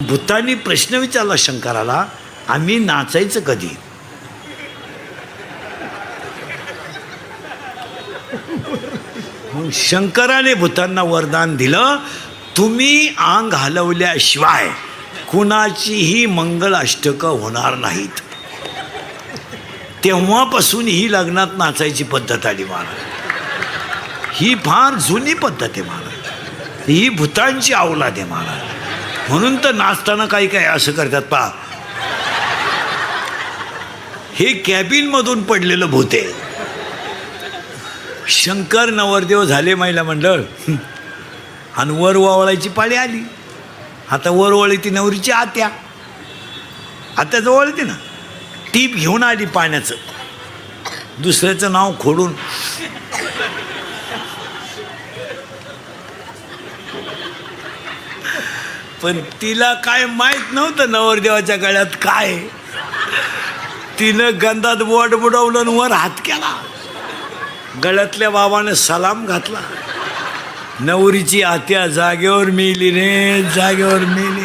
भूतानी प्रश्न विचारला शंकराला, आम्ही नाचायचं कधी? मग शंकराने भूतांना वरदान दिलं, तुम्ही अंग हलवल्याशिवाय कुणाचीही मंगल अष्टकं होणार नाहीत. तेव्हापासून ही लग्नात नाचायची पद्धत आली महाराज. ही फार जुनी पद्धत आहे महाराज, ही भूतांची अवलाद आहे महाराज. म्हणून तर नाचताना काही काय असं करतात पहा, हे कॅबिनमधून पडलेलं भूत आहे. शंकर नवरदेव झाले महिला मंडळ, आणि वर ओवाळायची पाळी आली. आता वर ओळी ती नवरीची आत्या, आत्याजवळ येते ना, टीप घेऊन आली पाण्याचं, दुसऱ्याचं नाव खोडून. पण तिला काय माहीत नव्हतं नवरदेवाच्या गळ्यात काय. तिनं गंधात बोट बुडवलं आणि वर हात केला. गळ्यातल्या बाबाने सलाम घातला. नवरीची आत्या जागेवर मेली रे, जागेवर मेली.